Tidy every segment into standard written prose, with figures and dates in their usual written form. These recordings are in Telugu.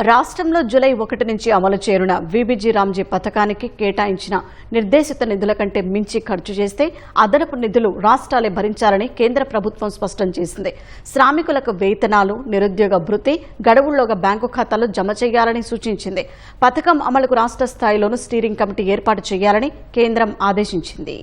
రాష్ట్రంలో జూలై 1 నుంచి అమలు చేరున వీబీజీ రామ్జీ పథకానికి కేటాయించిన నిర్దేశిత నిధుల కంటే మించి ఖర్చు చేస్తే అదనపు నిధులు రాష్ట్రాలే భరించాలని కేంద్ర ప్రభుత్వం స్పష్టం చేసింది. శ్రామికులకు వేతనాలు, నిరుద్యోగ భృతి గడువుల్లోగా బ్యాంకు ఖాతాలో జమ చేయాలని సూచించింది. పథకం అమలుకు రాష్ట్ర స్థాయిలోనూ స్టీరింగ్ కమిటీ ఏర్పాటు చేయాలని కేంద్రం ఆదేశించింది.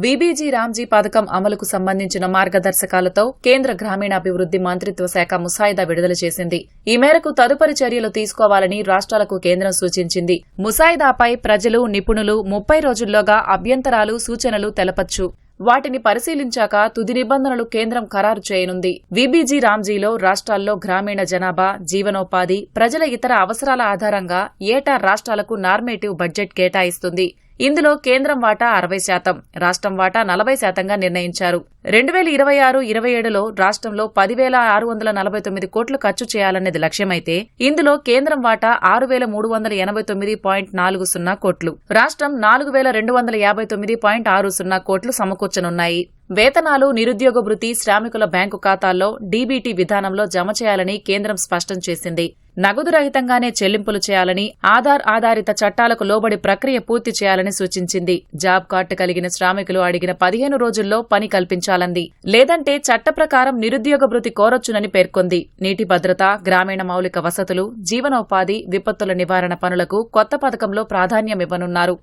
వీబీజీ రామ్జీ పథకం అమలుకు సంబంధించిన మార్గదర్శకాలతో కేంద్ర గ్రామీణాభివృద్ది మంత్రిత్వ శాఖ ముసాయిదా విడుదల చేసింది. ఈ మేరకు తదుపరి చర్యలు తీసుకోవాలని రాష్ట్రాలకు కేంద్రం సూచించింది. ముసాయిదాపై ప్రజలు, నిపుణులు 30 రోజుల్లోగా అభ్యంతరాలు, సూచనలు తెలపొచ్చు. వాటిని పరిశీలించాక తుది నిబంధనలు కేంద్రం ఖరారు చేయనుంది. వీబీజీ రామ్జీలో రాష్ట్రాల్లో గ్రామీణ జనాభా, జీవనోపాధి, ప్రజల ఇతర అవసరాల ఆధారంగా ఏటా రాష్ట్రాలకు నార్మేటివ్ బడ్జెట్ కేటాయిస్తుంది. ఇందులో కేంద్రం వాటా 60%, రాష్ట్రం వాటా 40%గా నిర్ణయించారు. 2026-27లో రాష్ట్రంలో 10,649 కోట్లు ఖర్చు చేయాలనేది లక్ష్యమైతే ఇందులో కేంద్రం వాటా 6,389.40 కోట్లు, రాష్ట్రం 4,259.60 కోట్లు సమకూర్చనున్నాయి. వేతనాలు, నిరుద్యోగ భృతి శ్రామికుల బ్యాంకు ఖాతాల్లో డీబీటీ విధానంలో జమ చేయాలని కేంద్రం స్పష్టం చేసింది. నగదు రహితంగానే చెల్లింపులు చేయాలని, ఆధార్ ఆధారిత చట్టాలకు లోబడి ప్రక్రియ పూర్తి చేయాలని సూచించింది. జాబ్ కార్డు కలిగిన శ్రామికులు అడిగిన 15 రోజుల్లో పని కల్పించాలంది. లేదంటే చట్ట ప్రకారం నిరుద్యోగ భృతి కోరొచ్చునని పేర్కొంది. నీటి భద్రత, గ్రామీణ మౌలిక వసతులు, జీవనోపాధి, విపత్తుల నివారణ పనులకు కొత్త పథకంలో ప్రాధాన్యమివ్వనున్నారు.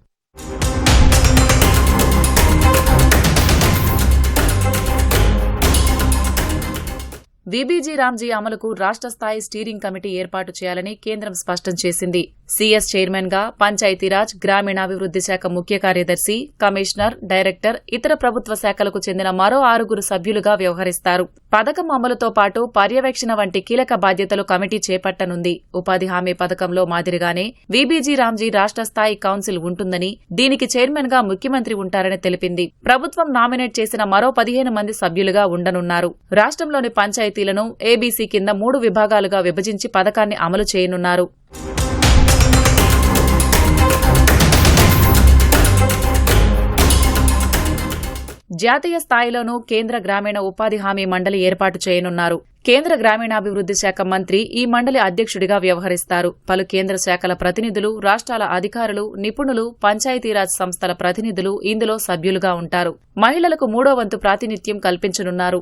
వీబీజీ రామ్జీ అమలుకు రాష్ట్ర స్థాయి స్టీరింగ్ కమిటీ ఏర్పాటు చేయాలని కేంద్రం స్పష్టం చేసింది. సీఎస్ చైర్మన్ గా పంచాయతీరాజ్, గ్రామీణాభివృద్ది శాఖ ముఖ్య కార్యదర్శి, కమిషనర్, డైరెక్టర్, ఇతర ప్రభుత్వ శాఖలకు చెందిన మరో 6 సభ్యులుగా వ్యవహరిస్తారు. పథకం అమలుతో పాటు పర్యవేక్షణ వంటి కీలక బాధ్యతలు కమిటీ చేపట్టనుంది. ఉపాధి హామీ పథకంలో మాదిరిగానే వీబీజీ రామ్జీ రాష్ట్ర స్థాయి కౌన్సిల్ ఉంటుందని, దీనికి చైర్మన్ గా ముఖ్యమంత్రి ఉంటారని తెలిపింది. ప్రభుత్వం నామినేట్ చేసిన మరో 15 మంది సభ్యులుగా ఉండనున్నారు. రాష్ట్రంలోని పంచాయతీలను ఏబీసీ కింద 3 విభాగాలుగా విభజించి పథకాన్ని అమలు చేయనున్నారు. జాతీయ స్థాయిలోనూ కేంద్ర గ్రామీణ ఉపాధి హామీ మండలి ఏర్పాటు చేయనున్నారు. కేంద్ర గ్రామీణాభివృద్ది శాఖ మంత్రి ఈ మండలి అధ్యక్షుడిగా వ్యవహరిస్తారు. పలు కేంద్ర శాఖల ప్రతినిధులు, రాష్ట్రాల అధికారులు, నిపుణులు, పంచాయతీరాజ్ సంస్థల ప్రతినిధులు ఇందులో సభ్యులుగా ఉంటారు. మహిళలకు 3వ వంతు ప్రాతినిధ్యం కల్పించనున్నారు.